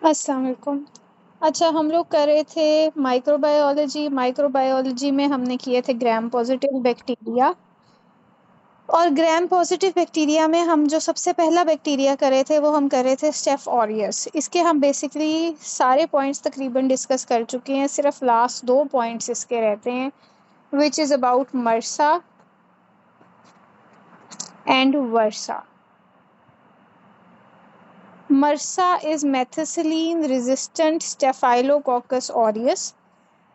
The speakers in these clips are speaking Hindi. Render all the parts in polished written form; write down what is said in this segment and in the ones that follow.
अस्सलाम वालेकुम। अच्छा, हम लोग कर रहे थे माइक्रोबायोलॉजी में हमने किए थे ग्राम पॉजिटिव बैक्टीरिया। और ग्राम पॉजिटिव बैक्टीरिया में हम जो सबसे पहला बैक्टीरिया कर रहे थे वो हम कर रहे थे स्टेफ ऑरियस। इसके हम बेसिकली सारे पॉइंट्स तकरीबन डिस्कस कर चुके हैं, सिर्फ लास्ट 2 पॉइंट्स इसके रहते हैं, which is about मर्सा and versa. MRSA is methicillin resistant Staphylococcus aureus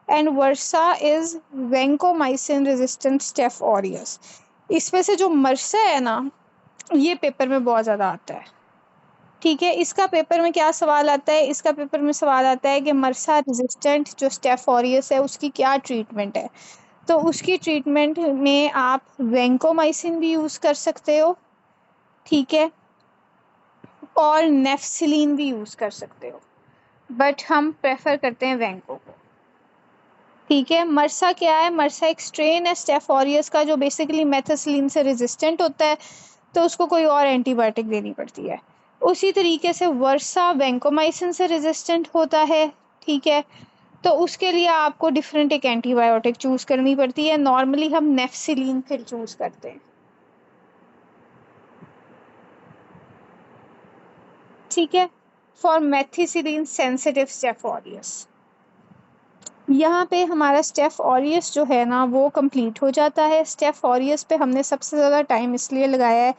and versa is vancomycin resistant staph aureus. इसमें से जो मर्सा है ना, ये पेपर में बहुत ज़्यादा आता है। ठीक है, इसका पेपर में क्या सवाल आता है? इसका पेपर में सवाल आता है कि मर्सा रेजिस्टेंट जो स्टेफ ऑरियस है उसकी क्या ट्रीटमेंट है। तो उसकी ट्रीटमेंट में आप वेंकोमाइसिन भी यूज़ कर सकते हो, ठीक है, और नेफ्सिलिन भी यूज़ कर सकते हो, बट हम प्रेफर करते हैं वेंको को। ठीक है, मर्सा क्या है? मर्सा एक स्ट्रेन है स्टेफ ऑरियस का जो बेसिकली मेथिसिलिन से रेजिस्टेंट होता है, तो उसको कोई और एंटीबायोटिक देनी पड़ती है। उसी तरीके से वर्सा वेंकोमाइसिन से रेजिस्टेंट होता है, ठीक है, तो उसके लिए आपको डिफरेंट एक एंटीबायोटिक चूज़ करनी पड़ती है। नॉर्मली हम नेफ्सिलिन फिर चूज़ करते हैं, ठीक है, for methicillin sensitive staph aureus. यहाँ पे हमारा स्टेफ ऑरियस जो है ना वो कंप्लीट हो जाता है। स्टेफ ऑरियस पे हमने सबसे ज़्यादा टाइम इसलिए लगाया है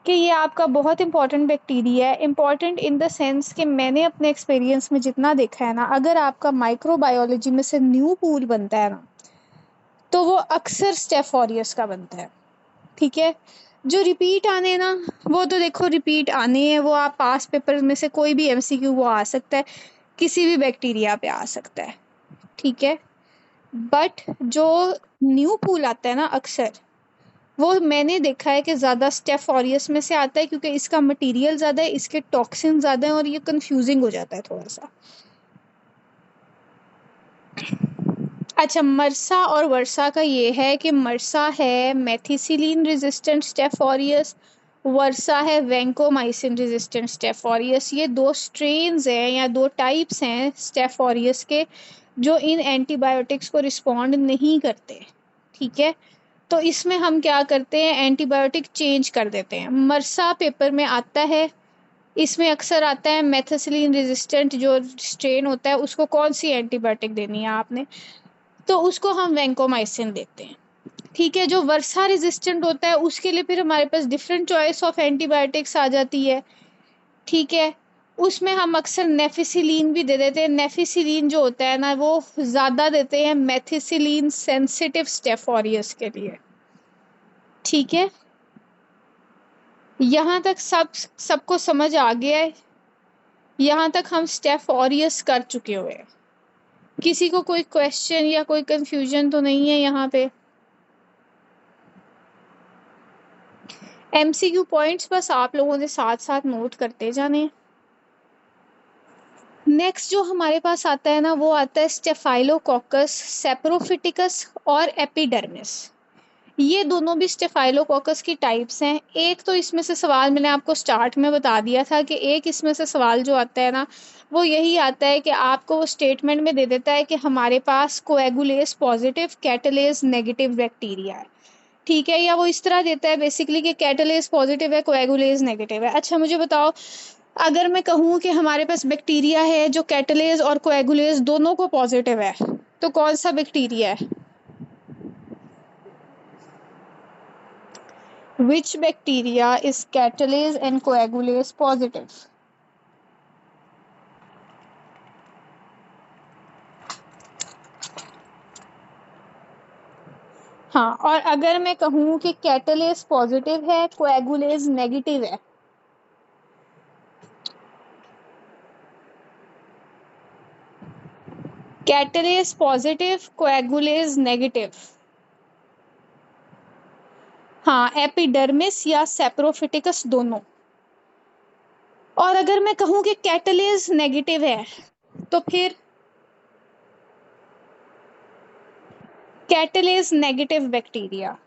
कि ये आपका बहुत इंपॉर्टेंट बैक्टीरिया है। इंपॉर्टेंट इन द सेंस कि मैंने अपने एक्सपीरियंस में जितना देखा है ना, अगर आपका माइक्रोबायोलॉजी में से न्यू पूल बनता है ना, तो वो अक्सर स्टेफ ऑरियस का बनता है। ठीक है, जो रिपीट आने ना, वो तो देखो रिपीट आने हैं, वो आप पास पेपर में से कोई भी MCQ वो आ सकता है, किसी भी बैक्टीरिया पे आ सकता है, ठीक है, बट जो न्यू पूल आता है ना, अक्सर वो मैंने देखा है कि ज़्यादा स्टेफ ऑरियस में से आता है, क्योंकि इसका मटेरियल ज़्यादा है, इसके टॉक्सिन ज़्यादा हैं और ये कंफ्यूजिंग हो जाता है थोड़ा सा। अच्छा, मर्सा और वर्सा का ये है कि मर्सा है मेथिसिलिन रेजिस्टेंट स्टेफ ऑरियस, वर्सा है वेंकोमाइसिन रेजिस्टेंट स्टेफ ऑरियस। ये दो स्ट्रेन्स हैं या दो टाइप्स हैं स्टेफ ऑरियस के जो इन एंटीबायोटिक्स को रिस्पॉन्ड नहीं करते, ठीक है। तो इसमें हम क्या करते हैं, एंटीबायोटिक चेंज कर देते हैं। मर्सा पेपर में आता है, इसमें अक्सर आता है मेथिसिलिन रेजिस्टेंट जो स्ट्रेन होता है उसको कौन सी एंटीबायोटिक देनी है आपने, तो उसको हम वेंकोमाइसिन देते हैं, ठीक है। जो वर्सा रेजिस्टेंट होता है उसके लिए फिर हमारे पास डिफरेंट चॉइस ऑफ एंटीबायोटिक्स आ जाती है, ठीक है। उसमें हम अक्सर नेफिसिलीन भी दे देते हैं। नेफिसिलीन जो होता है ना वो ज़्यादा देते हैं मेथिसिलिन सेंसिटिव स्टेफ ऑरियस के लिए, ठीक है। यहाँ तक सबको समझ आ गया है? यहाँ तक हम स्टेफ ऑरियस कर चुके हुए हैं। किसी को कोई क्वेश्चन या कोई कंफ्यूजन तो नहीं है यहाँ पे? MCQ पॉइंट्स बस आप लोगों ने साथ साथ नोट करते जाने। नेक्स्ट जो हमारे पास आता है ना वो आता है स्टेफाइलोकोकस सेप्रोफिटिकस और एपिडर्मिस। ये दोनों भी स्टेफाइलोकोकस की टाइप्स हैं। एक तो इसमें से सवाल मैंने आपको स्टार्ट में बता दिया था कि एक इसमें से सवाल जो आता है ना वो यही आता है कि आपको वो स्टेटमेंट में दे देता है कि हमारे पास कोएगुलेस पॉजिटिव कैटलेस नेगेटिव बैक्टीरिया है, ठीक है, या वो इस तरह देता है बेसिकली कि कैटलेस पॉजिटिव है कोएगुलेस नेगेटिव है। अच्छा मुझे बताओ, अगर मैं कहूँ कि हमारे पास बैक्टीरिया है जो कैटलेस और कोएगुलेस दोनों को पॉजिटिव है, तो कौन सा बैक्टीरिया है? Which bacteria is catalase and coagulase positive? हाँ, और अगर मैं कहूँ कि कैटलेस पॉजिटिव है कोएगुलेज नेगेटिव है, कैटलेस पॉजिटिव कोएगुलेज नेगेटिव, हाँ, एपिडर्मिस या सेप्रोफिटिकस दोनों। और अगर मैं कहूँ कि कैटलेज नेगेटिव है, तो फिर कैटलेज नेगेटिव बैक्टीरिया।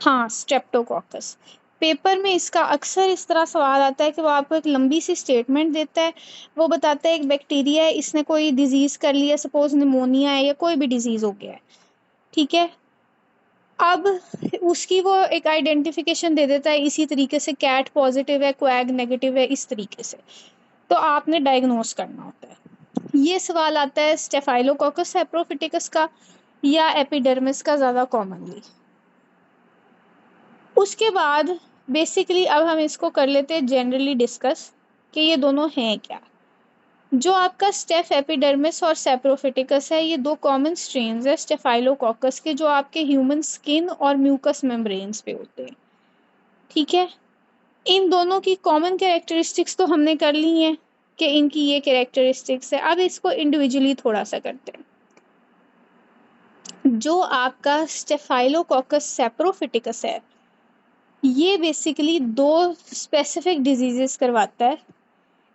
हाँ, स्ट्रेप्टोकोकस। पेपर में इसका अक्सर इस तरह सवाल आता है कि वो आपको एक लंबी सी स्टेटमेंट देता है। वो बताता है एक बैक्टीरिया है, इसने कोई डिजीज कर लिया, सपोज निमोनिया है या कोई भी डिजीज हो गया है, ठीक है। अब उसकी वो एक आइडेंटिफिकेशन दे देता है इसी तरीके से, कैट पॉजिटिव है, क्वैग नेगेटिव है, इस तरीके से। तो आपने डायग्नोस करना होता है। ये सवाल आता है स्टेफाइलोकोकस सेप्रोफिटिकस का या एपिडर्मिस का ज़्यादा कॉमनली। उसके बाद बेसिकली अब हम इसको कर लेते हैं जनरली डिस्कस कि ये दोनों हैं क्या। जो आपका स्टेफ एपिडर्मिस और सेप्रोफिटिकस है, ये दो कॉमन स्ट्रेन्स है स्टेफाइलोकोकस के, जो आपके ह्यूमन स्किन और म्यूकस मेम्ब्रेन्स पे होते हैं, ठीक है। इन दोनों की कॉमन कैरेक्टरिस्टिक्स तो हमने कर ली हैं कि इनकी ये कैरेक्टरिस्टिक्स है। अब इसको इंडिविजुअली थोड़ा सा करते हैं। जो आपका स्टेफाइलोकोकस सेप्रोफिटिकस है, ये बेसिकली दो स्पेसिफिक डिजीजेस करवाता है।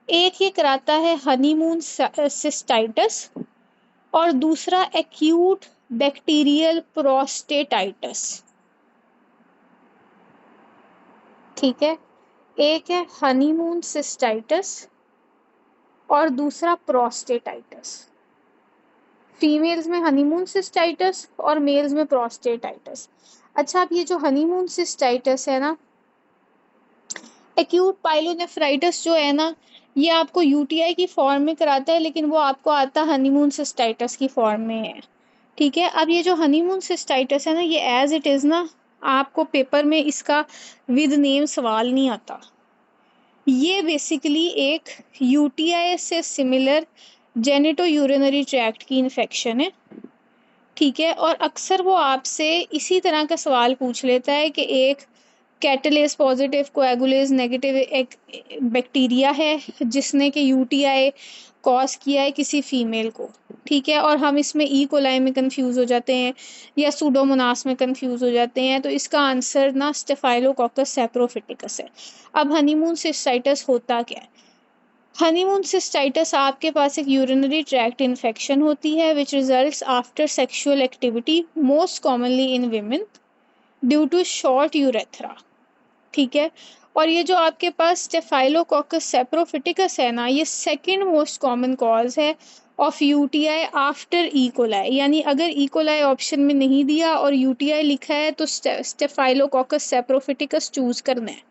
एक ये कराता है हनीमून सिस्टाइटिस और दूसरा एक्यूट बैक्टीरियल प्रोस्टेटाइटिस, ठीक है। एक है हनीमून सिस्टाइटिस और दूसरा प्रोस्टेटाइटिस। फीमेल्स में हनीमून सिस्टाइटिस और मेल्स में प्रोस्टेटाइटिस। अच्छा, अब ये जो हनीमून सिस्टाइटिस है ना, एक्यूट पाइलोनेफ्राइटिस जो है ना, ये आपको यूटीआई की फॉर्म में कराता है, लेकिन वो आपको आता हनीमून सिस्टाइटिस की फॉर्म में है, ठीक है। अब ये जो हनीमून सिस्टाइटिस है ना, ये एज इट इज़ ना, आपको पेपर में इसका विद नेम सवाल नहीं आता। ये बेसिकली एक यूटीआई से सिमिलर जेनिटो यूरिनरी ट्रैक्ट की इन्फेक्शन है, ठीक है। और अक्सर वो आपसे इसी तरह का सवाल पूछ लेता है कि एक कैटलेस पॉजिटिव कोएगुलेज नेगेटिव एक बैक्टीरिया है जिसने कि यूटीआई कॉज किया है किसी फीमेल को, ठीक है। और हम इसमें ई कोलाई में कंफ्यूज हो जाते हैं या सूडोमोनास में कंफ्यूज हो जाते हैं, तो इसका आंसर ना स्टेफाइलोकोकस सेप्रोफिटिकस है। अब हनीमून सिस्टाइटिस होता क्या है? हनीमून सिस्टाइटिस आपके पास एक यूरिनरी ट्रैक्ट इन्फेक्शन होती है which results after sexual activity, most commonly in women, due to short urethra, ठीक है। और ये जो आपके पास स्टेफाइलोकोकस सेप्रोफिटिकस है ना, ये सेकंड मोस्ट कॉमन कॉज है of UTI after E coli. यानी अगर ई कोलाई ऑप्शन में नहीं दिया और यूटीआई लिखा है तो स्टेफाइलोकोकस सेप्रोफिटिकस चूज करना है,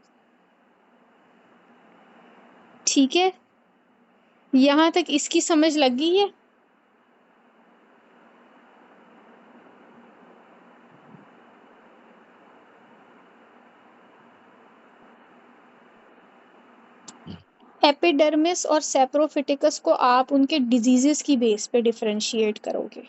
ठीक है। यहाँ तक इसकी समझ लग गई है? एपिडर्मिस और सेप्रोफिटिकस को आप उनके डिजीजेस की बेस पे डिफरेंशिएट करोगे।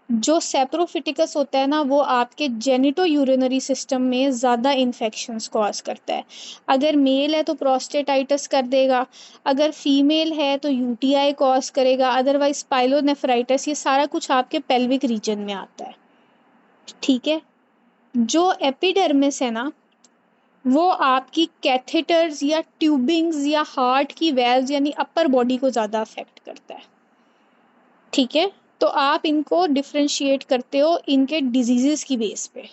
जो सेप्रोफिटिकस होता है ना, वो आपके जेनिटो यूरिनरी सिस्टम में ज़्यादा इन्फेक्शंस कॉज करता है। अगर मेल है तो प्रोस्टेटाइटिस कर देगा, अगर फीमेल है तो यूटीआई कॉज करेगा, अदरवाइज पाइलोनेफ्राइटिस, ये सारा कुछ आपके पेल्विक रीजन में आता है, ठीक है। जो एपिडर्मिस है ना, वो आपकी कैथेटर्स या ट्यूबिंग्स या हार्ट की वेल्व्स यानी अपर बॉडी को ज़्यादा अफेक्ट करता है, ठीक है। तो आप इनको डिफरेंशिएट करते हो इनके डिजीजेस की बेस पे।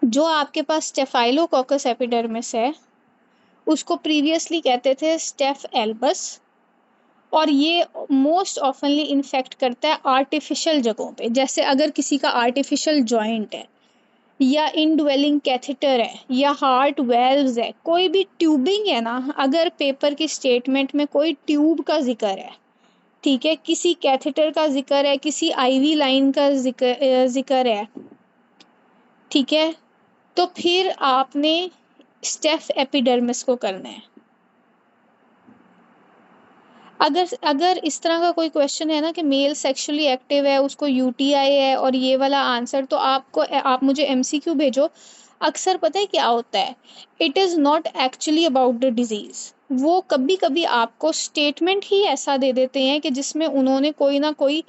जो आपके पास स्टेफाइलोकोकस एपिडर्मिस है, उसको प्रीवियसली कहते थे स्टेफ एल्बस, और ये मोस्ट ऑफनली इन्फेक्ट करता है आर्टिफिशियल जगहों पे। जैसे अगर किसी का आर्टिफिशियल जॉइंट है या इनड्वेलिंग कैथेटर है या हार्ट वेल्व्स है, कोई भी ट्यूबिंग है ना, अगर पेपर की स्टेटमेंट में कोई ट्यूब का जिक्र है, ठीक है, किसी कैथेटर का जिक्र है, किसी आईवी लाइन का जिक्र है, ठीक है, तो फिर आपने स्टेफ एपिडर्मिस को करना है। अगर अगर इस तरह का कोई क्वेश्चन है ना कि मेल सेक्सुअली एक्टिव है, उसको यूटीआई है और ये वाला आंसर, तो आप मुझे एमसीक्यू भेजो। अक्सर पता है क्या होता है, it is not actually about the disease. वो कभी कभी आपको स्टेटमेंट ही ऐसा दे देते हैं कि जिसमें उन्होंने कोई ना कोई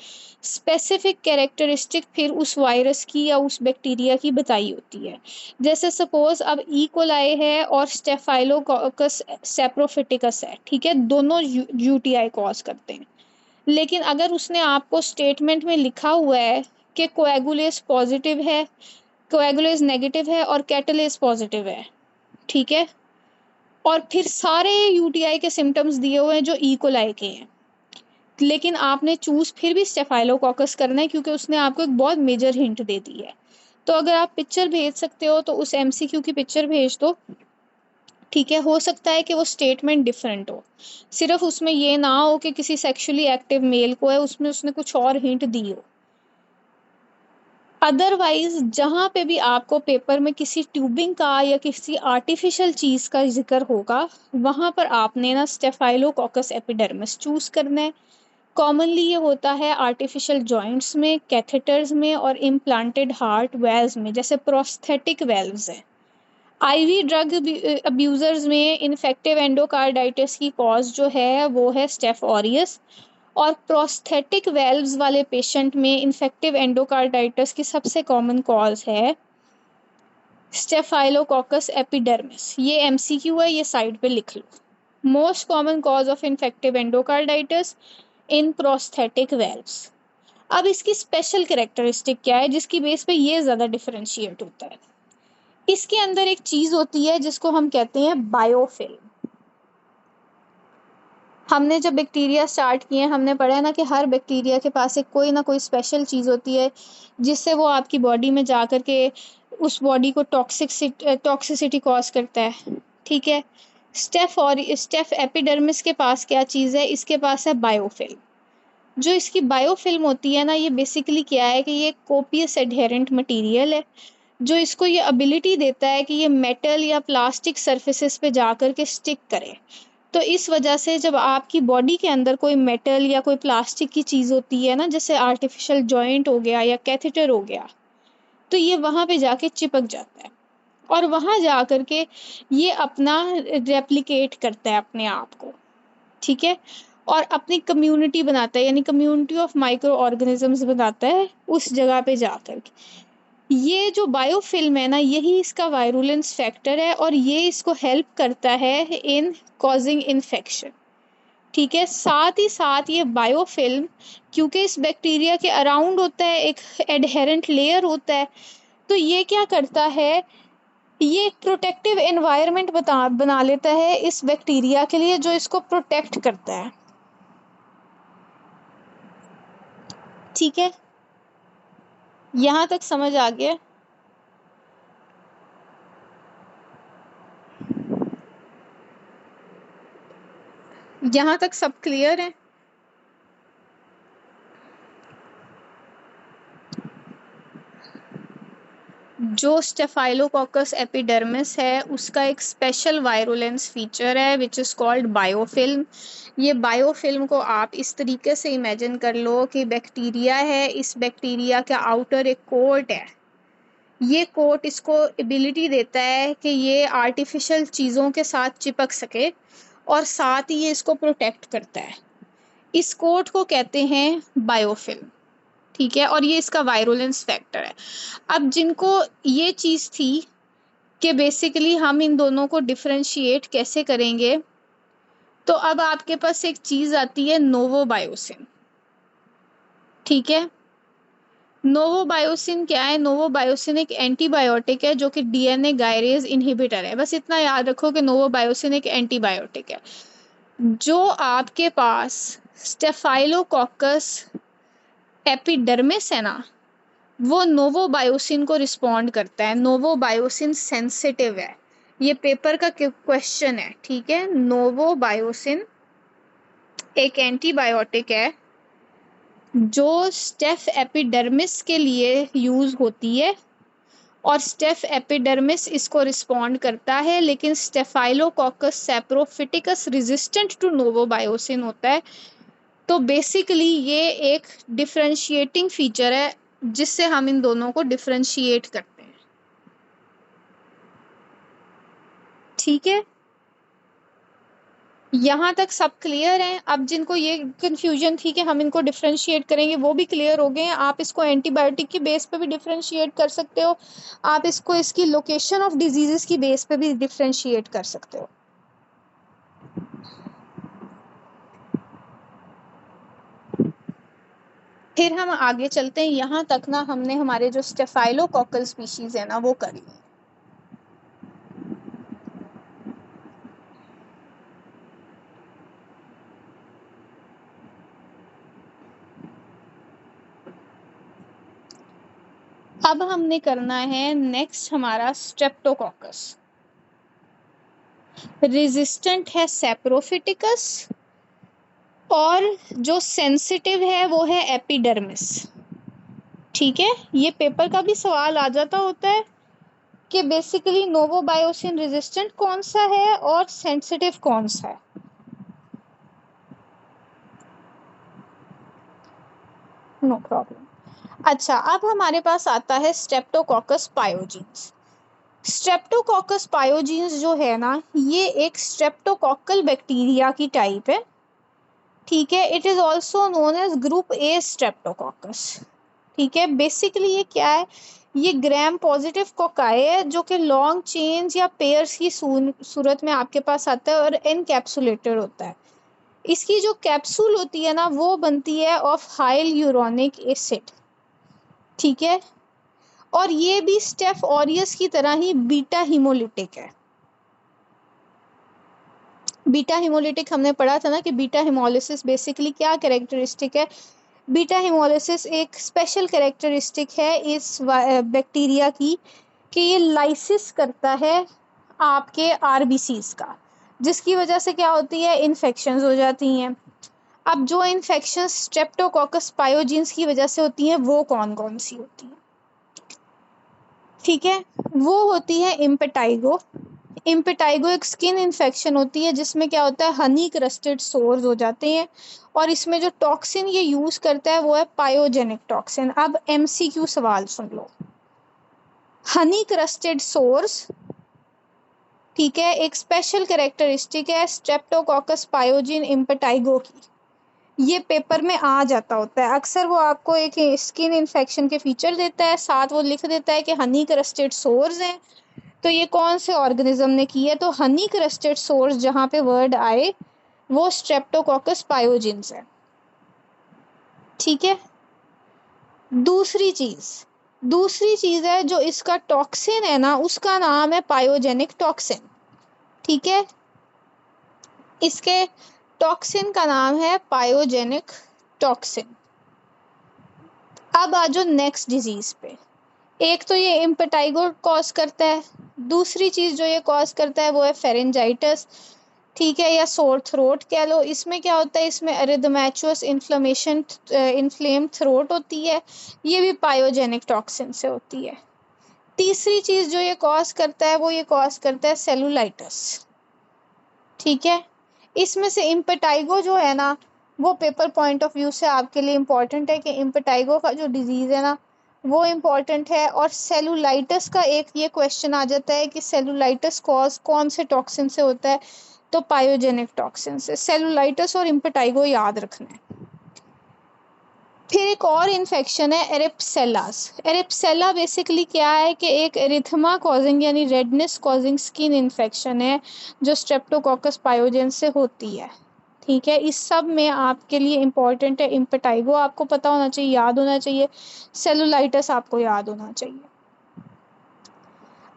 स्पेसिफिक कैरेक्टरिस्टिक फिर उस वायरस की या उस बैक्टीरिया की बताई होती है। जैसे सपोज अब ई कोलाई है और स्टेफाइलोकोकस सेप्रोफिटिकस है, ठीक है, दोनों यूटीआई कॉज करते हैं। लेकिन अगर उसने आपको स्टेटमेंट में लिखा हुआ है कि कोएगुलेस पॉजिटिव है कोएगुलेज नेगेटिव है और कैटलेज पॉजिटिव है, ठीक है। और फिर सारे यूटीआई के सिम्टम्स दिए हुए हैं जो इकोलाई के हैं, लेकिन आपने चूज फिर भी स्टेफाइलोकोकस करना है क्योंकि उसने आपको एक बहुत मेजर हिंट दे दी है। तो अगर आप पिक्चर भेज सकते हो तो उस एमसीक्यू की पिक्चर भेज दो, ठीक है। हो सकता है कि वो स्टेटमेंट डिफरेंट हो, सिर्फ उसमें ये ना हो कि किसी सेक्सुअली एक्टिव मेल को है, उसमें उसने कुछ और हिंट दी हो। अदरवाइज जहाँ पे भी आपको पेपर में किसी ट्यूबिंग का या किसी आर्टिफिशियल चीज़ का जिक्र होगा, वहाँ पर आपने ना स्टेफाइलोकोकस एपिडर्मिस चूज करना है। कॉमनली ये होता है आर्टिफिशियल जॉइंट्स में, कैथेटर्स में और इम्प्लांटेड हार्ट वेल्व्स में, जैसे प्रोस्थेटिक वेल्व्स है। आईवी ड्रग अब्यूजर्स में इन्फेक्टिव एंडोकार्डाइटिस की कॉज जो है वो है स्टेफ ऑरियस, और प्रोस्थेटिक वेल्व्स वाले पेशेंट में इन्फेक्टिव एंडोकार्डाइटिस की सबसे कॉमन कॉज है स्टेफाइलोकोकस एपिडर्मिस। ये एमसीक्यू है, ये साइड पे लिख लो। Most common cause of infective endocarditis in prosthetic valves. अब इसकी स्पेशल कैरेक्टरिस्टिक क्या है जिसकी बेस पे ये ज़्यादा डिफरेंशिएट होता है? इसके अंदर एक चीज़ होती है जिसको हम कहते हैं बायोफिल्म। हमने जब बैक्टीरिया स्टार्ट किए हमने पढ़ा है ना कि हर बैक्टीरिया के पास एक कोई ना कोई स्पेशल चीज़ होती है जिससे वो आपकी बॉडी में जा कर के उस बॉडी को टॉक्सिसिटी कॉज करता है, ठीक है। स्टेफ एपिडर्मिस के पास क्या चीज़ है? इसके पास है बायोफिल्म। जो इसकी बायोफिल्म होती है ना, ये बेसिकली क्या है कि ये कोपियस एडहेरेंट मटेरियल है जो इसको ये एबिलिटी देता है कि ये मेटल या प्लास्टिक सरफेसेस पे जा कर के स्टिक करे। तो इस वजह से जब आपकी बॉडी के अंदर कोई मेटल या कोई प्लास्टिक की चीज़ होती है ना, जैसे आर्टिफिशियल जॉइंट हो गया या कैथेटर हो गया, तो ये वहाँ पे जाके चिपक जाता है और वहाँ जा कर के ये अपना रेप्लिकेट करता है अपने आप को, ठीक है। और अपनी कम्युनिटी बनाता है, यानी कम्युनिटी ऑफ माइक्रो ऑर्गेनिजम्स बनाता है उस जगह पे जा कर के। ये जो बायोफिल्म है ना, यही इसका वायरुलेंस फैक्टर है और ये इसको हेल्प करता है इन कॉजिंग इन्फेक्शन, ठीक है। साथ ही साथ ये बायोफिल्म, क्योंकि इस बैक्टीरिया के अराउंड होता है एक एडहेरेंट लेयर होता है, तो ये क्या करता है, ये एक प्रोटेक्टिव एनवायरनमेंट बना लेता है इस बैक्टीरिया के लिए जो इसको प्रोटेक्ट करता है, ठीक है। यहाँ तक समझ आ गया? यहाँ तक सब क्लियर है? जो स्टेफाइलोकोकस एपिडर्मिस है उसका एक स्पेशल वायरुलेंस फीचर है विच इज़ कॉल्ड बायोफिल्म। ये बायोफिल्म को आप इस तरीके से इमेजिन कर लो कि बैक्टीरिया है, इस बैक्टीरिया का आउटर एक कोट है, ये कोट इसको एबिलिटी देता है कि ये आर्टिफिशियल चीज़ों के साथ चिपक सके और साथ ही ये इसको प्रोटेक्ट करता है। इस कोट को कहते हैं बायोफिल्म, ठीक है। और ये इसका वायरुलेंस फैक्टर है। अब जिनको ये चीज़ थी कि बेसिकली हम इन दोनों को डिफरेंशिएट कैसे करेंगे, तो अब आपके पास एक चीज़ आती है नोवोबायोसिन, ठीक है। नोवोबायोसिन क्या है? नोवोबायोसिन एक एंटीबायोटिक है जो कि डीएनए गायरेज इनहिबिटर है। बस इतना याद रखो कि नोवोबायोसिन एक एंटीबायोटिक है। जो आपके पास स्टेफाइलोकोकस एपिडर्मिस है ना, वो नोवोबायोसिन को रिस्पॉन्ड करता है, नोवोबायोसिन सेंसिटिव है। ये पेपर का क्वेश्चन है, ठीक है। नोवोबायोसिन एक एंटीबायोटिक है जो स्टेफ एपिडर्मिस के लिए यूज होती है और स्टेफ एपिडर्मिस इसको रिस्पॉन्ड करता है, लेकिन स्टेफाइलोकोकस सैप्रोफिटिकस रेजिस्टेंट टू नोवोबायोसिन होता है। तो बेसिकली ये एक डिफरेंशिएटिंग फीचर है जिससे हम इन दोनों को डिफरेंशिएट करते हैं, ठीक है। यहाँ तक सब क्लियर है? अब जिनको ये कंफ्यूजन थी कि हम इनको डिफरेंशिएट करेंगे वो भी क्लियर हो गए हैं। आप इसको एंटीबायोटिक की बेस पे भी डिफरेंशिएट कर सकते हो, आप इसको इसकी लोकेशन ऑफ डिजीजेस की बेस पे भी डिफरेंशिएट कर सकते हो। फिर हम आगे चलते हैं, यहाँ तक ना हमने हमारे जो स्टेफाइलोकोकल स्पीशीज है ना वो कर ली। अब हमने करना है नेक्स्ट हमारा स्ट्रेप्टोकोकस। रेजिस्टेंट है सैप्रोफिटिकस और जो सेंसिटिव है वो है एपिडर्मिस। ठीक है, ये पेपर का भी सवाल आ जाता होता है कि बेसिकली नोवोबायोसिन रेजिस्टेंट कौन सा है और सेंसिटिव कौन सा है। No problem. अच्छा, अब हमारे पास आता है स्ट्रेप्टोकोकस पायोजीन्स। स्ट्रेप्टोकोकस पायोजीन्स जो है ना, ये एक स्ट्रेप्टोकोकल बैक्टीरिया की टाइप है। ठीक है, it is also known age group A Streptococcus. ठीक है, बेसिकली ये क्या है, ये ग्राम पॉजिटिव कोकाई है जो कि लॉन्ग चेन्स या पेयर्स की सूरत में आपके पास आता है और एनकैप्सुलेटेड होता है। इसकी जो कैप्सूल होती है ना वो बनती है ऑफ हाइल यूरोनिक एसिड। ठीक है, और ये भी स्टेफ ऑरियस की तरह ही बीटा हिमोलिटिक है। बीटा हिमोलिटिक हमने पढ़ा था ना कि बीटा हिमोलिसिस बेसिकली क्या कैरेक्टरिस्टिक है। बीटा हिमोलिसिस एक स्पेशल कैरेक्टरिस्टिक है इस बैक्टीरिया की कि ये लाइसिस करता है आपके आरबीसीज का, जिसकी वजह से क्या होती है, इन्फेक्शंस हो जाती हैं। अब जो इन्फेक्शंस स्ट्रेप्टोकोकस पायोजीन्स की वजह से होती हैं वो कौन कौन सी होती हैं? ठीक है, वो होती है इम्पेटाइगो। इम्पेटाइगो एक स्किन इन्फेक्शन होती है जिसमें क्या होता है, हनी क्रस्टेड सोर्स हो जाते हैं और इसमें जो टॉक्सिन ये यूज करता है वो है पायोजेनिक टॉक्सिन। अब एमसीक्यू सवाल सुन लो। हनी क्रस्टेड सोर्स, ठीक है, एक स्पेशल कैरेक्टरिस्टिक है स्ट्रेप्टोकोकस पायोजिन इम्पेटाइगो की। ये पेपर में आ जाता होता है अक्सर, वो आपको एक स्किन इन्फेक्शन के फीचर देता है, साथ वो लिख देता है कि हनी क्रस्टेड सोर्स हैं। तो ये कौन से ऑर्गेनिज्म ने की है, तो हनी क्रस्टेड सोर्स जहाँ पे वर्ड आए वो स्ट्रेप्टोकोकस पायोजिन्स है। ठीक है, दूसरी चीज है जो इसका टॉक्सिन है ना उसका नाम है पायोजेनिक टॉक्सिन। ठीक है, इसके टॉक्सिन का नाम है पायोजेनिक टॉक्सिन। अब आ जाओ नेक्स्ट डिजीज पे। एक तो ये इम्पेटाइगो कॉज करता है, दूसरी चीज जो ये कॉज करता है वो है फेरेंजाइटिस। ठीक है, या सोर थ्रोट कह लो। इसमें क्या होता है, इसमें एरिथमेटोसस इन्फ्लेमेशन, इन्फ्लेम थ्रोट होती है, ये भी पायोजेनिक टॉक्सिन से होती है। तीसरी चीज जो ये कॉज करता है वो ये कॉज करता है सेलुलाइटिस। ठीक है, इसमें से इम्पेटाइगो जो है ना वो पेपर पॉइंट ऑफ व्यू से आपके लिए इम्पॉर्टेंट है कि इम्पेटाइगो का जो डिजीज़ है ना वो इम्पॉर्टेंट है। और सेलुलाइटिस का एक ये क्वेश्चन आ जाता है कि सेलुलाइटिस कॉज कौन से टॉक्सिन से होता है, तो पायोजेनिक टॉक्सिन से। सेलुलाइटिस और इम्पेटाइगो याद रखना है। फिर एक और इन्फेक्शन है एरिप्सेलास। एरिप्सेला बेसिकली क्या है कि एक एरिथमा कॉजिंग यानी रेडनेस कॉजिंग स्किन इन्फेक्शन है जो स्ट्रेप्टोकोकस पायोजेन से होती है। ठीक है, इस सब में आपके लिए इम्पॉर्टेंट है इम्पेटाइगो, आपको पता होना चाहिए, याद होना चाहिए। सेलुलाइटिस आपको याद होना चाहिए।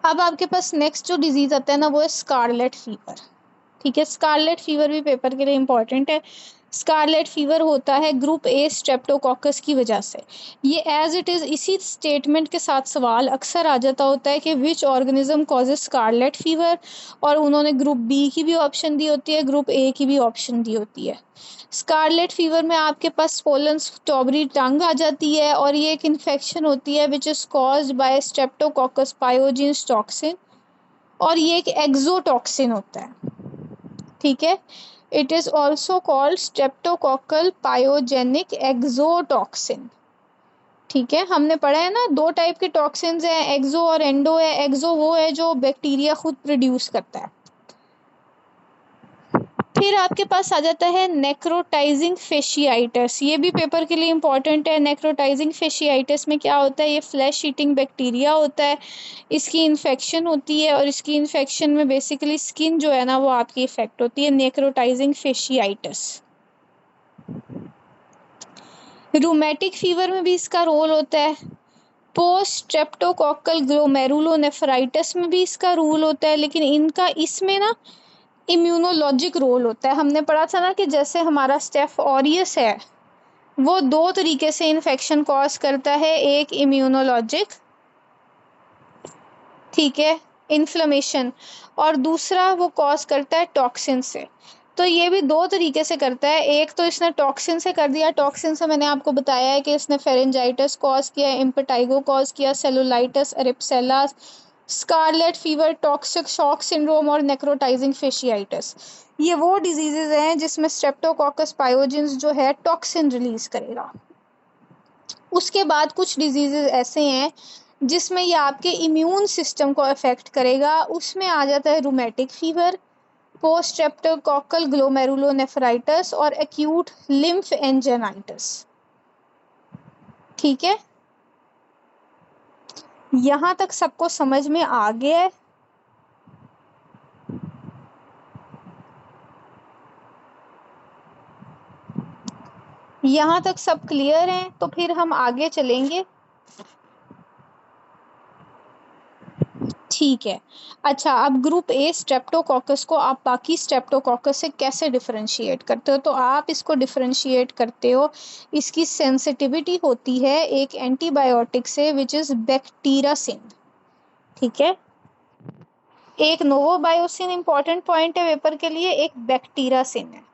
अब आपके पास नेक्स्ट जो डिजीज़ आता है ना वो है स्कारलेट फीवर। ठीक है, स्कारलेट फीवर भी पेपर के लिए इम्पॉर्टेंट है। स्कारलेट फीवर होता है ग्रुप ए स्ट्रेप्टोकोकस की वजह से। ये एज इट इज़ इसी स्टेटमेंट के साथ सवाल अक्सर आ जाता होता है कि which organism causes scarlet fever, और उन्होंने ग्रुप बी की भी ऑप्शन दी होती है, ग्रुप ए की भी ऑप्शन दी होती है। स्कारलेट फीवर में आपके पास पोलन स्ट्रॉबेरी टंग आ जाती है और ये एक इन्फेक्शन होती है which is caused by streptococcus pyogenes toxin, और ये एक एक्सोटॉक्सिन होता है। ठीक है, it is also called streptococcal pyogenic exotoxin. ठीक है, हमने पढ़ा है ना दो टाइप के टॉक्सिन्स हैं, एक्सो और एंडो है। एक्सो वो है जो बैक्टीरिया खुद प्रोड्यूस करता है। फिर आपके पास आ जाता है नेक्रोटाइजिंग फेशियाइटिस। ये भी पेपर के लिए इंपॉर्टेंट है। नेक्रोटाइजिंग फेशियाइटिस में क्या होता है, ये फ्लैश ईटिंग बैक्टीरिया होता है, इसकी इन्फेक्शन होती है और इसकी इन्फेक्शन में बेसिकली स्किन जो है ना वो आपकी इफेक्ट होती है। Necrotising fasciitis. रूमेटिक फीवर में भी इसका रोल होता है। पोस्ट स्ट्रेप्टोकोकल ग्लोमेरुलोनेफ्राइटिस में भी इसका रोल होता है, लेकिन इनका इसमें ना इम्यूनोलॉजिक रोल होता है। हमने पढ़ा था ना कि जैसे हमारा स्टेफ ऑरियस है वो दो तरीके से इन्फेक्शन कॉज करता है, एक इम्यूनोलॉजिक, ठीक है, इन्फ्लेमेशन, और दूसरा वो कॉज करता है टॉक्सिन से। तो ये भी दो तरीके से करता है। एक तो इसने टॉक्सिन से कर दिया, टॉक्सिन से मैंने आपको बताया है कि इसने फेरेंजाइटिस कॉज किया, इम्पेटाइगो कॉज किया, सेलुलाइटिस, एरिप्सेला, scarlet fever, toxic shock syndrome और नेक्रोटाइजिंग फेशियाइटिस। ये वो डिजीजेज हैं जिसमें स्ट्रेप्टोकोकस पायोजेंस जो है टॉक्सिन रिलीज करेगा। उसके बाद कुछ डिजीजेज ऐसे हैं जिसमें ये आपके इम्यून सिस्टम को अफेक्ट करेगा। उसमें आ जाता है rheumatic fever, post streptococcal glomerulonephritis और एक्यूट लिम्फ एंजाइटिस। ठीक है, यहां तक सबको समझ में आ गया है? यहां तक सब क्लियर है? तो फिर हम आगे चलेंगे। ठीक है। अच्छा, अब ग्रुप ए स्ट्रेप्टोकोकस को आप बाकी स्ट्रेप्टोकोकस से कैसे डिफरेंशिएट करते हो? तो आप इसको डिफरेंशिएट करते हो, इसकी सेंसिटिविटी होती है एक एंटीबायोटिक से विच इज बैक्टीरासिन। ठीक है, एक नोवोबायोसिन इंपॉर्टेंट पॉइंट है पेपर के लिए, एक बैक्टीरासिन है।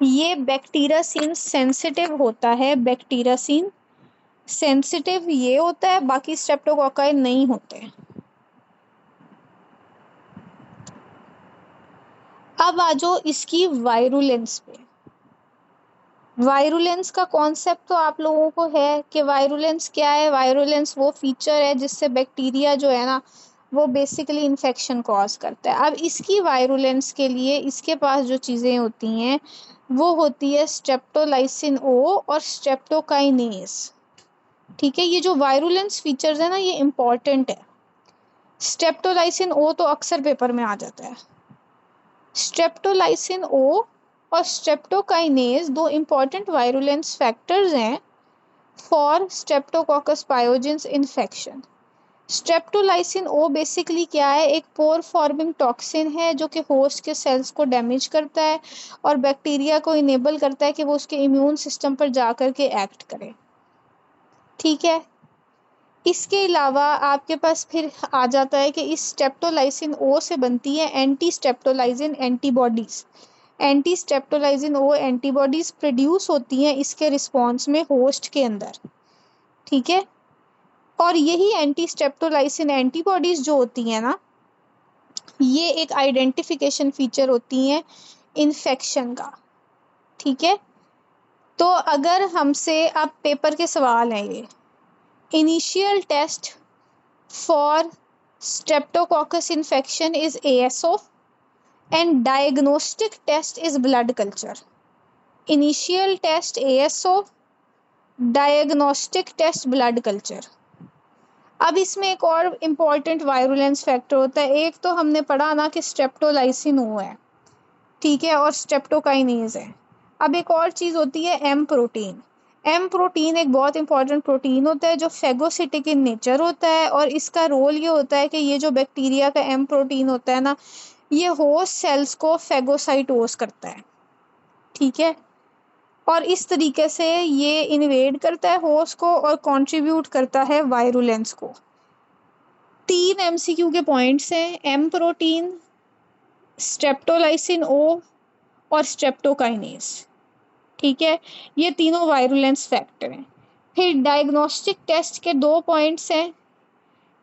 ये बैक्टीरासिन सेंसिटिव होता है, बैक्टीरासिन सेंसिटिव ये होता है, बाकी स्ट्रेप्टोकोकाई नहीं होते। अब आ जाओ इसकी वायरुलेंस पे। वायरुलेंस का कॉन्सेप्ट तो आप लोगों को है कि वायरुलेंस क्या है। वायरुलेंस वो फीचर है जिससे बैक्टीरिया जो है ना वो बेसिकली इन्फेक्शन कॉज करता है। अब इसकी वायरुलेंस के लिए इसके पास जो चीज़ें होती हैं वो होती है स्ट्रेप्टोलाइसिन ओ और स्ट्रेप्टोकाइनेज। ठीक है, ये जो वायरुलेंस फीचर्स है ना ये इंपॉर्टेंट है। स्ट्रेप्टोलाइसिन ओ तो अक्सर पेपर में आ जाता है। स्ट्रेप्टोलाइसिन ओ और स्ट्रेप्टोकाइनेज दो इंपॉर्टेंट वायरुलेंस फैक्टर्स हैं for streptococcus pyogenes infection. Streptolysin O basically क्या है, एक पोर फॉर्मिंग टॉक्सिन है जो कि होस्ट के सेल्स को डैमेज करता है और बैक्टीरिया को इनेबल करता है कि वो उसके इम्यून सिस्टम पर जा कर के एक्ट करे। ठीक है, इसके अलावा आपके पास फिर आ जाता है कि इस स्ट्रेप्टोलाइसिन ओ से बनती है anti streptolysin antibodies. Anti streptolysin O antibodies produce होती हैं इसके रिस्पॉन्स में होस्ट के अंदर। ठीक है, और यही एंटी स्ट्रेप्टोलाइसिन एंटीबॉडीज जो होती हैं ना ये एक आइडेंटिफिकेशन फीचर होती हैं इन्फेक्शन का। ठीक है, तो अगर हमसे अब पेपर के सवाल हैं ये, initial test for streptococcus infection is ASO and diagnostic test is blood culture. Initial test ASO, diagnostic test blood culture. अब इसमें एक और इम्पॉर्टेंट वायरुलेंस फैक्टर होता है। एक तो हमने पढ़ा ना कि स्ट्रेप्टोलाइसिन ओ है, ठीक है, और स्ट्रेप्टोकाइनेज है। अब एक और चीज़ होती है एम प्रोटीन। एम प्रोटीन एक बहुत इंपॉर्टेंट प्रोटीन होता है जो फेगोसिटिक इन नेचर होता है और इसका रोल ये होता है कि ये जो बैक्टीरिया का एम प्रोटीन होता है ना ये होस्ट सेल्स को फेगोसाइटोस करता है। ठीक है, और इस तरीके से ये इन्वेड करता है होस्ट को और कंट्रीब्यूट करता है वायरुलेंस को। 3 एमसीक्यू के पॉइंट्स हैं, एम प्रोटीन, स्ट्रेप्टोलाइसिन ओ और स्ट्रेप्टोकाइनेज। ठीक है, ये तीनों वायरुलेंस फैक्टर हैं। फिर डायग्नोस्टिक टेस्ट के 2 पॉइंट्स हैं,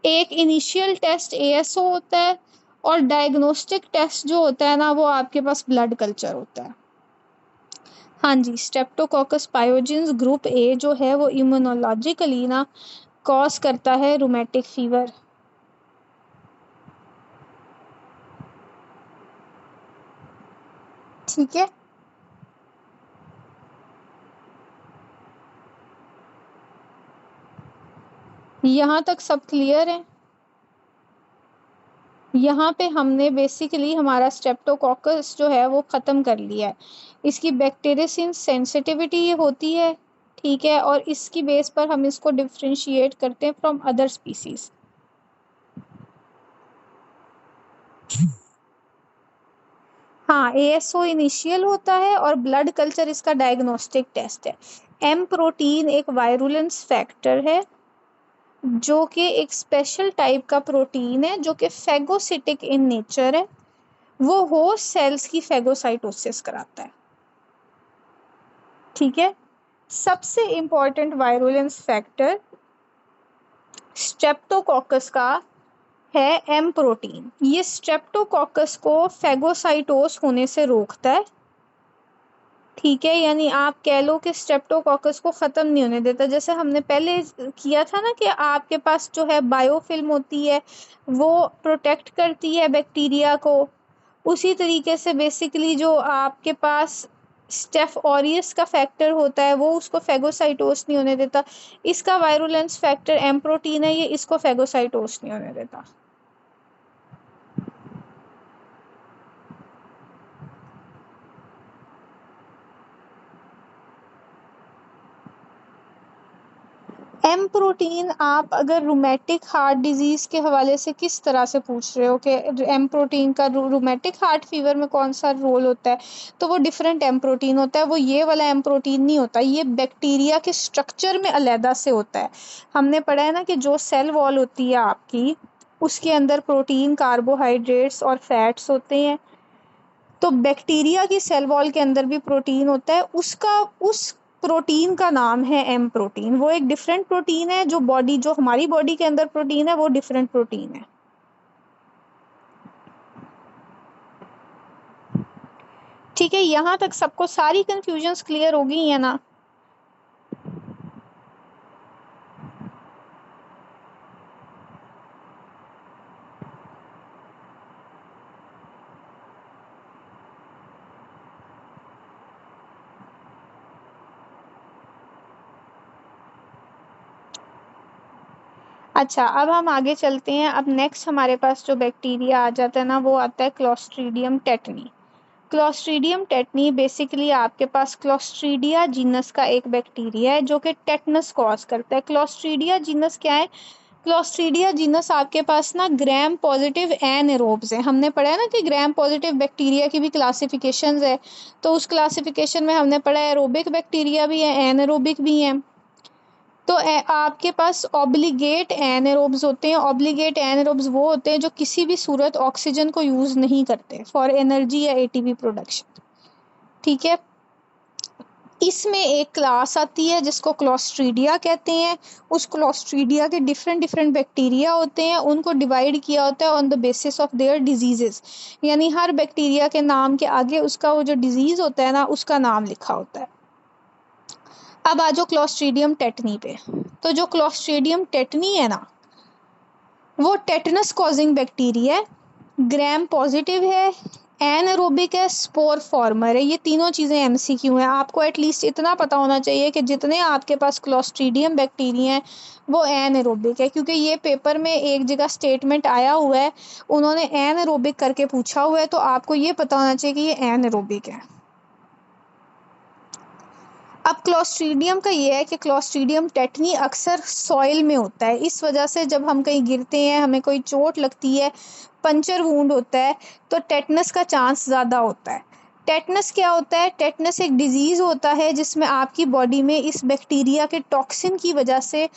एक इनिशियल टेस्ट एएसओ होता है और डायग्नोस्टिक टेस्ट जो होता है ना वो आपके पास ब्लड कल्चर होता है। हाँ जी, स्ट्रेप्टोकोकस पायोजेंस ग्रुप ए जो है वो इम्यूनोलॉजिकली ना कॉज करता है रूमेटिक फीवर। ठीक है, यहाँ तक सब क्लियर है? यहाँ पे हमने बेसिकली हमारा स्ट्रेप्टोकोकस जो है वो ख़त्म कर लिया है। इसकी बैक्टीरियसिन सेंसिटिविटी ये होती है, ठीक है, और इसकी बेस पर हम इसको डिफ्रेंशिएट करते हैं फ्रॉम अदर स्पीसीज। हाँ, एएसओ इनिशियल होता है और ब्लड कल्चर इसका डायग्नोस्टिक टेस्ट है। एम प्रोटीन एक वायरुलेंस फैक्टर है जो कि एक स्पेशल टाइप का प्रोटीन है जो कि फेगोसिटिक इन नेचर है। वो होस्ट सेल्स की फेगोसाइटोसिस कराता है, ठीक है। सबसे इंपॉर्टेंट वायरुलेंस फैक्टर स्ट्रेप्टोकोकस का है एम प्रोटीन। ये स्ट्रेप्टोकोकस को फेगोसाइटोस होने से रोकता है, ठीक है। यानी आप कह लो कि स्ट्रेप्टोकोकस को ख़त्म नहीं होने देता। जैसे हमने पहले किया था ना कि आपके पास जो है बायोफिल्म होती है वो प्रोटेक्ट करती है बैक्टीरिया को, उसी तरीके से बेसिकली जो आपके पास स्टेफ ऑरियस का फैक्टर होता है वो उसको फेगोसाइटोस नहीं होने देता। इसका वायरुलेंस फैक्टर एम प्रोटीन है, ये इसको फेगोसाइटोस नहीं होने देता। एम प्रोटीन आप अगर रूमेटिक हार्ट डिजीज के हवाले से किस तरह से पूछ रहे हो कि एम प्रोटीन का रूमेटिक हार्ट फीवर में कौन सा रोल होता है, तो वो डिफरेंट एम प्रोटीन होता है। वो ये वाला एम प्रोटीन नहीं होता, ये बैक्टीरिया के स्ट्रक्चर में अलहदा से होता है। हमने पढ़ा है ना कि जो सेल वॉल होती है आपकी, उसके अंदर प्रोटीन, कार्बोहाइड्रेट्स और फैट्स होते हैं। तो बैक्टीरिया की सेल वॉल के अंदर भी प्रोटीन होता है, उसका उस प्रोटीन का नाम है एम प्रोटीन। वो एक डिफरेंट प्रोटीन है, जो हमारी बॉडी के अंदर प्रोटीन है वो डिफरेंट प्रोटीन है, ठीक है। यहाँ तक सबको सारी कंफ्यूजन्स क्लियर हो गई है ना? अच्छा, अब हम आगे चलते हैं। अब नेक्स्ट हमारे पास जो बैक्टीरिया आ जाता है ना वो आता है clostridium tetani. Clostridium tetani basically आपके पास क्लोस्ट्रीडिया जीनस का एक बैक्टीरिया है जो कि टेटनस कॉज करता है। क्लोस्ट्रीडिया जीनस क्या है? क्लोस्ट्रीडिया जीनस आपके पास ना ग्राम पॉजिटिव एनएरोब्स है। हमने पढ़ा है ना कि ग्राम पॉजिटिव बैक्टीरिया की भी क्लासिफिकेशंस है। तो उस क्लासिफिकेशन में हमने पढ़ा है एरोबिक बैक्टीरिया भी है, एनएरोबिक भी है। तो आपके पास ऑब्लिगेट एनएरोब्स होते हैं। ऑब्लिगेट एनएरोब्स वो होते हैं जो किसी भी सूरत ऑक्सीजन को यूज़ नहीं करते फॉर एनर्जी या एटीपी प्रोडक्शन, ठीक है। इसमें एक क्लास आती है जिसको क्लोस्ट्रीडिया कहते हैं। उस क्लोस्ट्रीडिया के डिफरेंट डिफरेंट बैक्टीरिया होते हैं, उनको डिवाइड किया होता है on the basis of their diseases. यानी हर बैक्टीरिया के नाम के आगे उसका वो जो डिजीज़ होता है ना उसका नाम लिखा होता है। अब आ जाओ क्लोस्ट्रीडियम टेटनी पे। तो जो क्लोस्ट्रीडियम टेटनी है ना वो टेटनस कॉजिंग बैक्टीरिया है, ग्राम पॉजिटिव है, एनएरोबिक है, स्पोर फॉर्मर है। ये तीनों चीज़ें एमसीक्यू हैं। आपको एटलीस्ट इतना पता होना चाहिए कि जितने आपके पास क्लोस्ट्रीडियम बैक्टीरिया हैं वो एनएरोबिक है, क्योंकि ये पेपर में एक जगह स्टेटमेंट आया हुआ है, उन्होंने एनएरोबिक करके पूछा हुआ है, तो आपको ये पता होना चाहिए कि ये एनएरोबिक है। अब क्लोस्ट्रीडियम का ये है कि क्लोस्ट्रीडियम टेटनी अक्सर सॉइल में होता है। इस वजह से जब हम कहीं गिरते हैं, हमें कोई चोट लगती है, पंचर वूंड होता है, तो टेटनस का चांस ज़्यादा होता है। टेटनस क्या होता है? टेटनस एक डिजीज़ होता है जिसमें आपकी बॉडी में इस बैक्टीरिया के टॉक्सिन की वजह से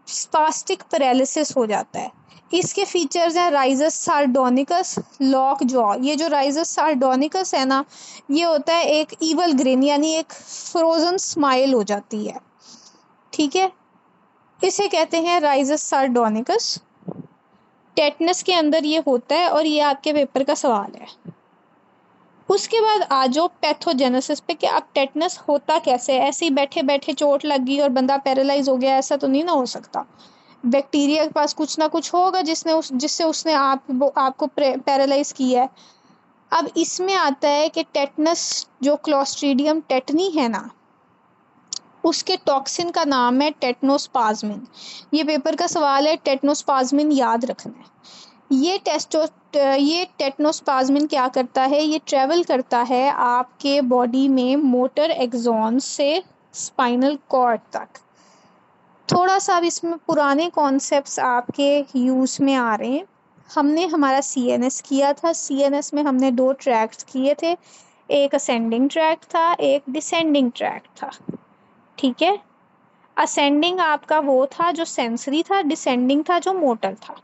स्पास्टिक पैरालिसिस हो जाता है। इसके फीचर्स हैं राइजस सार्डोनिकस, लॉक जॉ। ये जो राइजस सार्डोनिकस है ना, ये होता है एक ईवल ग्रिन, यानी एक फ्रोजन स्माइल हो जाती है, ठीक है। इसे कहते हैं राइजस सार्डोनिकस। टेटनस के अंदर ये होता है और ये आपके पेपर का सवाल है। उसके बाद आ जाओ पैथोजेनेसिस पे कि अब टेटनस होता कैसे है। ऐसे ही बैठे बैठे चोट लग गई और बंदा पैरालाइज हो गया, ऐसा तो नहीं ना हो सकता। बैक्टीरिया के पास कुछ ना कुछ होगा जिससे उसने आपको पैरालाइज किया है। अब इसमें आता है कि टेटनस जो क्लोस्ट्रीडियम टेटनी है ना उसके टॉक्सिन का नाम है टेटनोस्पाज्मिन। ये पेपर का सवाल है, टेटनोस्पाज्मिन याद रखना है। ये ये टेटनोस्पाज्मिन क्या करता है, ये ट्रेवल करता है आपके बॉडी में मोटर एक्सॉन से स्पाइनल कॉर्ड तक। थोड़ा सा अब इसमें पुराने कॉन्सेप्ट्स आपके यूज़ में आ रहे हैं। हमने हमारा सीएनएस किया था, सीएनएस में हमने 2 ट्रैक्ट्स किए थे, एक असेंडिंग ट्रैक्ट था, एक डिसेंडिंग ट्रैक्ट था। ठीक है, असेंडिंग आपका वो था जो सेंसरी था, डिसेंडिंग था जो मोटर था।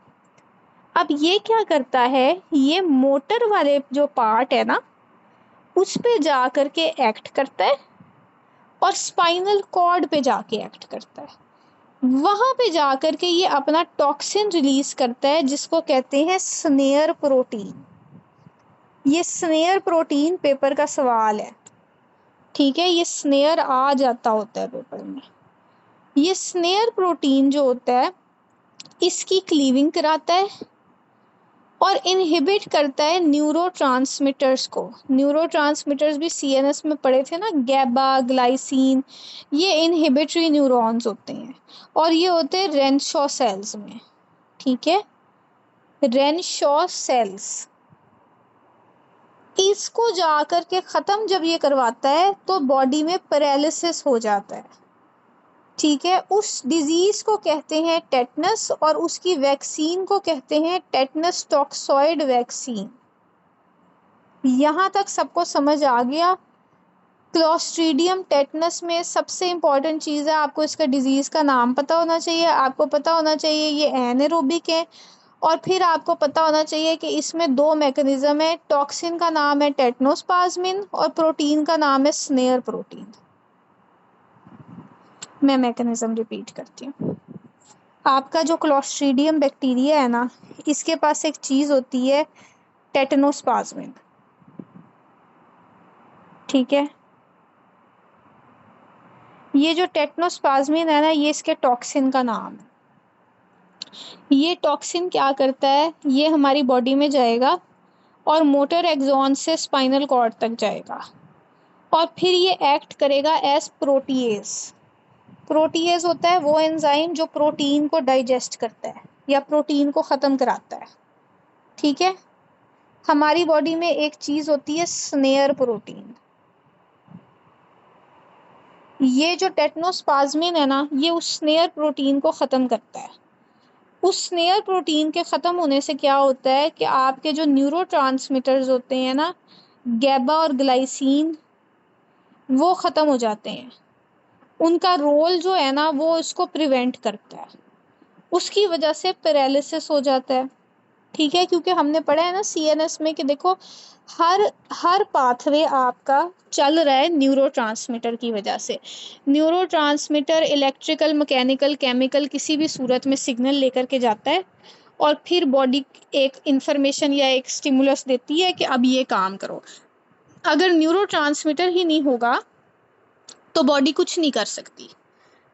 अब ये क्या करता है, ये मोटर वाले जो पार्ट है ना, उस पे जा करके एक्ट करता है और स्पाइनल कॉर्ड पे जाके एक्ट करता है। वहां पे जाकर के ये अपना टॉक्सिन रिलीज करता है जिसको कहते हैं स्नेयर प्रोटीन। ये स्नेयर प्रोटीन पेपर का सवाल है, ठीक है, ये स्नेयर आ जाता होता है पेपर में। ये स्नेयर प्रोटीन जो होता है इसकी क्लीविंग कराता है और इनहिबिट करता है न्यूरोट्रांसमीटर्स को। न्यूरोट्रांसमीटर्स भी सीएनएस में पढ़े थे ना, गैबा, ग्लाइसिन, ये इनहिबिटरी न्यूरॉन्स होते हैं और ये होते हैं रेनशॉ सेल्स में। ठीक है, रेनशॉ सेल्स, इसको जाकर के ख़त्म जब ये करवाता है तो बॉडी में पैरालिसिस हो जाता है। ठीक है, उस डिजीज़ को कहते हैं टेटनस और उसकी वैक्सीन को कहते हैं टेटनस टॉक्सॉइड वैक्सीन। यहाँ तक सबको समझ आ गया। क्लोस्ट्रीडियम टेटनस में सबसे इम्पॉर्टेंट चीज़ है, आपको इसका डिजीज़ का नाम पता होना चाहिए, आपको पता होना चाहिए ये एनारोबिक है, और फिर आपको पता होना चाहिए कि इसमें 2 मैकेनिज्म है, टॉक्सिन का नाम है टेटनोस्पाज्मिन और प्रोटीन का नाम है स्नेयर प्रोटीन। मैं मैकेनिज्म रिपीट करती हूँ। आपका जो क्लोस्ट्रीडियम बैक्टीरिया है ना, इसके पास एक चीज़ होती है टेटनोस्पाज्मिन। ठीक है, ये जो टेटनोस्पाज्मिन है ना, ये इसके टॉक्सिन का नाम है। ये टॉक्सिन क्या करता है, ये हमारी बॉडी में जाएगा और मोटर एक्सॉन से स्पाइनल कॉर्ड तक जाएगा और फिर ये एक्ट करेगा एज प्रोटीएज। प्रोटीएज होता है वो एंजाइम जो प्रोटीन को डाइजेस्ट करता है या प्रोटीन को ख़त्म कराता है। ठीक है, हमारी बॉडी में एक चीज़ होती है स्नेयर प्रोटीन। ये जो टेटनोस्पाज्मिन है ना, ये उस स्नेयर प्रोटीन को ख़त्म करता है। उस स्नेयर प्रोटीन के ख़त्म होने से क्या होता है कि आपके जो न्यूरोट्रांसमीटर्स होते हैं ना, गैबा और ग्लाइसिन, वो ख़त्म हो जाते हैं। उनका रोल जो है ना वो इसको प्रिवेंट करता है, उसकी वजह से पैरालिसिस हो जाता है। ठीक है, क्योंकि हमने पढ़ा है ना सीएनएस में कि देखो हर हर पाथवे आपका चल रहा है न्यूरोट्रांसमीटर की वजह से। न्यूरोट्रांसमीटर इलेक्ट्रिकल, मैकेनिकल, केमिकल किसी भी सूरत में सिग्नल लेकर के जाता है और फिर बॉडी एक इंफॉर्मेशन या एक स्टिमुलस देती है कि अब ये काम करो। अगर न्यूरोट्रांसमीटर ही नहीं होगा तो बॉडी कुछ नहीं कर सकती।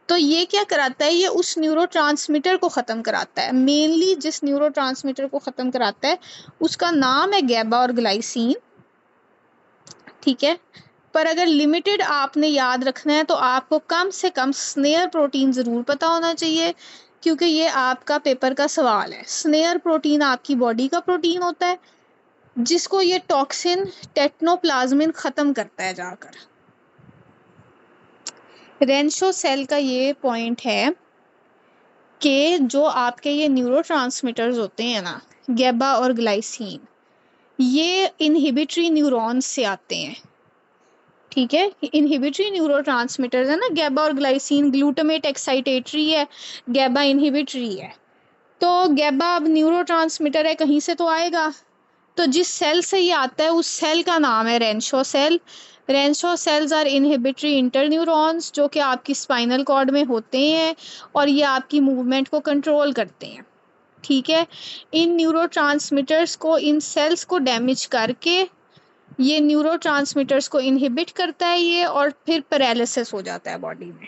तो ये क्या कराता है, ये उस न्यूरोट्रांसमीटर को ख़त्म कराता है। मेनली जिस न्यूरोट्रांसमीटर को ख़त्म कराता है उसका नाम है गैबा और ग्लाइसिन। ठीक है, पर अगर लिमिटेड आपने याद रखना है तो आपको कम से कम स्नेयर प्रोटीन ज़रूर पता होना चाहिए, क्योंकि ये आपका पेपर का सवाल है। स्नेयर प्रोटीन आपकी बॉडी का प्रोटीन होता है जिसको ये टॉक्सिन टेटनोप्लाज्मिन ख़त्म करता है जाकर। रेंशो सेल का ये पॉइंट है कि जो आपके ये न्यूरोट्रांसमीटर्स होते हैं ना, गैबा और ग्लाइसिन, ये इनहिबिटरी न्यूरॉन्स से आते हैं। ठीक है, इनहिबिटरी न्यूरोट्रांसमीटर्स है ना, गैबा और ग्लाइसिन। ग्लूटामेट एक्साइटेटरी है, गैबा इनहिबिटरी है। तो गैबा अब न्यूरोट्रांसमीटर है, कहीं से तो आएगा। तो जिस सेल से ये आता है उस सेल का नाम है रेंशो cell. रेंशो sales are inhibitory interneurons जो कि आपकी स्पाइनल कॉर्ड में होते हैं और ये आपकी मूवमेंट को कंट्रोल करते हैं। ठीक है, इन न्यूरोट्रांसमीटर्स को, इन सेल्स को डैमेज करके ये न्यूरोट्रांसमीटर्स को इनहिबिट करता है ये, और फिर पैरालिसिस हो जाता है बॉडी में।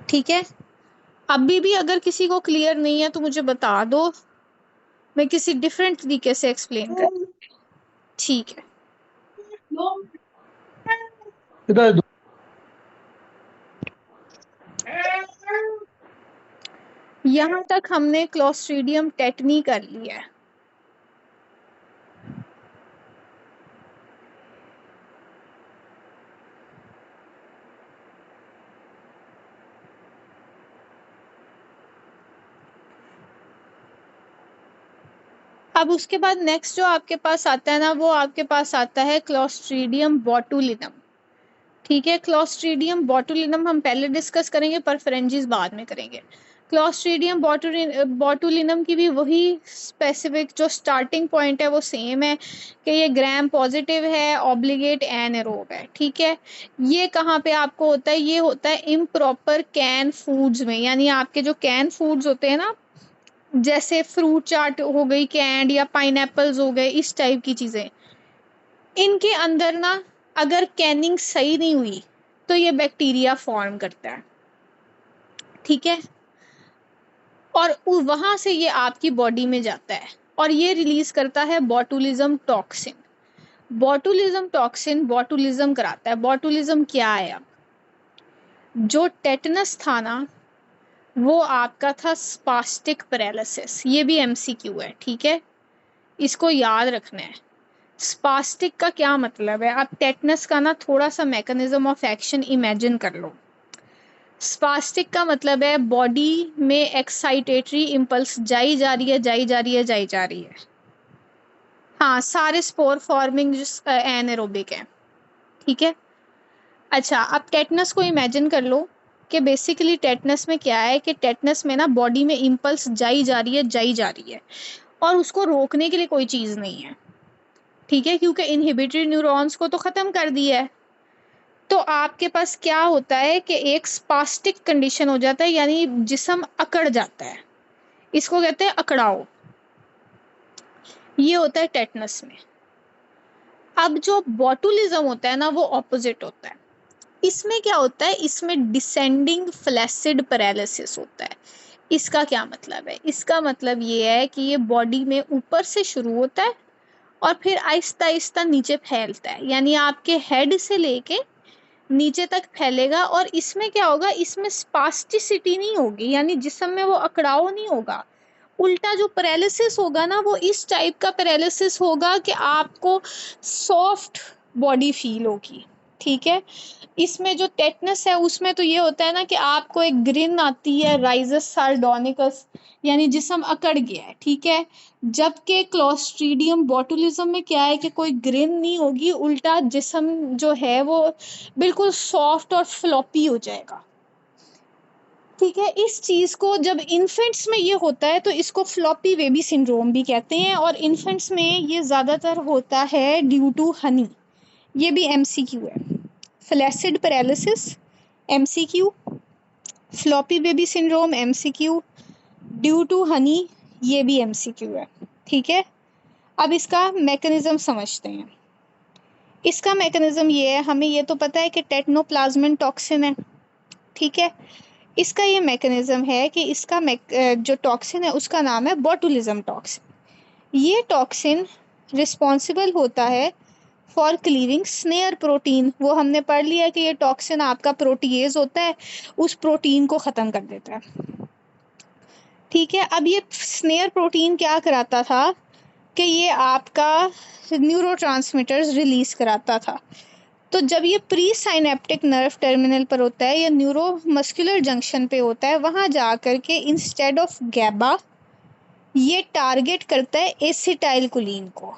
ठीक है, अभी भी अगर किसी को क्लियर नहीं है तो मुझे बता दो, मैं किसी डिफरेंट तरीके से एक्सप्लेन कर। ठीक है, यहाँ तक हमने क्लोस्ट्रीडियम टेटनी कर लिया है। अब उसके बाद नेक्स्ट जो आपके पास आता है ना, वो आपके पास आता है क्लोस्ट्रीडियम बोटुलिनम। ठीक है, क्लोस्ट्रीडियम बोटुलिनम हम पहले डिस्कस करेंगे, परफेरेंजिस बाद में करेंगे। क्लोस्ट्रीडियम बोटुलिनम की भी वही स्पेसिफिक जो स्टार्टिंग पॉइंट है वो सेम है कि ये ग्राम पॉजिटिव है, ऑब्लिगेट एनारोब है। ठीक है, ये कहाँ पे आपको होता है? ये होता है इम्प्रॉपर कैन फूड्स में, यानी आपके जो कैन फूड्स होते हैं ना, जैसे फ्रूट चाट हो गई कैंड, या पाइनएप्पल्स हो गए, इस टाइप की चीज़ें, इनके अंदर ना अगर कैनिंग सही नहीं हुई तो ये बैक्टीरिया फॉर्म करता है। ठीक है, और वहां से ये आपकी बॉडी में जाता है और ये रिलीज करता है botulism toxin. Botulism toxin botulism कराता है। बोटुलिज्म क्या है? अब जो टेटनस था ना, वो आपका था स्पास्टिक पैरालिसिस। ये भी एमसीक्यू है। ठीक है, इसको याद रखना है। स्पास्टिक का क्या मतलब है? आप टेटनस का ना थोड़ा सा मैकेनिज्म ऑफ एक्शन इमेजिन कर लो। स्पास्टिक का मतलब है बॉडी में एक्साइटेटरी इम्पल्स जाई जा रही है, जाई जा रही है, जाई जा रही है। हाँ, सारे स्पोर फॉर्मिंग एनारोबिक है। ठीक है, अच्छा, आप टेटनस को इमेजिन कर लो कि बेसिकली टेटनस में क्या है कि टेटनस में ना बॉडी में इम्पल्स जाई जा रही है, जाई जा रही है, और उसको रोकने के लिए कोई चीज़ नहीं है। ठीक है, क्योंकि इनहिबिटरी न्यूरॉन्स को तो ख़त्म कर दिया है। तो आपके पास क्या होता है कि एक स्पास्टिक कंडीशन हो जाता है, यानी जिस्म अकड़ जाता है। इसको कहते हैं अकड़ाव। ये होता है टेटनस में। अब जो बोटुलिज्म होता है ना, वो ऑपोजिट होता है। इसमें क्या होता है? इसमें डिसेंडिंग फ्लैसिड पैरालिसिस होता है। इसका क्या मतलब है? इसका मतलब ये है कि ये बॉडी में ऊपर से शुरू होता है और फिर आहिस्ता आहिस्ता नीचे फैलता है, यानी आपके हेड से लेके नीचे तक फैलेगा। और इसमें क्या होगा? इसमें स्पास्टिसिटी नहीं होगी, यानी जिस्म में वो अकड़ाव नहीं होगा। उल्टा जो पैरालिसिस होगा ना, वो इस टाइप का पैरालिसिस होगा कि आपको सॉफ्ट बॉडी फील होगी। ठीक है, इसमें जो टेटनस है उसमें तो ये होता है ना कि आपको एक ग्रिन आती है, राइजस सार्डोनिकस, यानी जिस्म अकड़ गया है। ठीक है, जबकि क्लोस्ट्रीडियम बोटुलिज्म में क्या है कि कोई ग्रिन नहीं होगी, उल्टा जिस्म जो है वो बिल्कुल सॉफ्ट और फ्लॉपी हो जाएगा। ठीक है, इस चीज़ को जब इन्फेंट्स में ये होता है तो इसको फ्लॉपी बेबी सिंड्रोम भी कहते हैं, और इन्फेंट्स में ये ज़्यादातर होता है ड्यू टू हनी। ये भी एमसीक्यू है। Flaccid paralysis MCQ, floppy baby syndrome MCQ, due to honey ये भी एमसीक्यू है। ठीक है, अब इसका मैकेनिज्म समझते हैं। इसका मैकेनिज्म ये है, हमें ये तो पता है कि टेटनोप्लाज्मिन टॉक्सिन है। ठीक है, इसका ये मैकेनिज्म है कि इसका जो टॉक्सिन है उसका नाम है बोटुलिज्म टॉक्सिन। ये टॉक्सिन रिस्पॉन्सिबल होता है फॉर क्लीविंग स्नेयर प्रोटीन। वो हमने पढ़ लिया कि ये टॉक्सिन आपका प्रोटीएज होता है, उस प्रोटीन को ख़त्म कर देता है। ठीक है, अब ये स्नेयर प्रोटीन क्या कराता था कि ये आपका न्यूरोट्रांसमीटर्स रिलीज कराता था। तो जब ये प्री साइनेप्टिक नर्व टर्मिनल पर होता है या न्यूरो मस्कुलर जंक्शन पे होता है, वहाँ जा कर के इंस्टेड ऑफ गैबा ये टारगेट करता है एसिटाइलकोलिन को।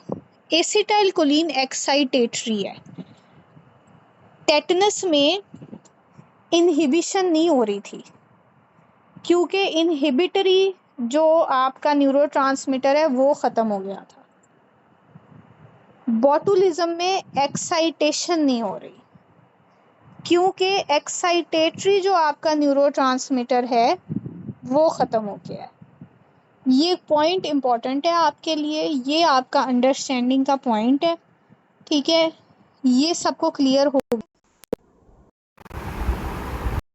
एसिटाइलकोलिन एक्साइटेटरी है। टेटनस में इनहिबिशन नहीं हो रही थी क्योंकि इनहिबिटरी जो आपका न्यूरोट्रांसमीटर है वो ख़त्म हो गया था। बोटुलिज्म में एक्साइटेशन नहीं हो रही क्योंकि एक्साइटेटरी जो आपका न्यूरोट्रांसमीटर है वो ख़त्म हो गया है। ये पॉइंट इम्पॉर्टेंट है आपके लिए, ये आपका अंडरस्टैंडिंग का पॉइंट है। ठीक है, ये सबको क्लियर हो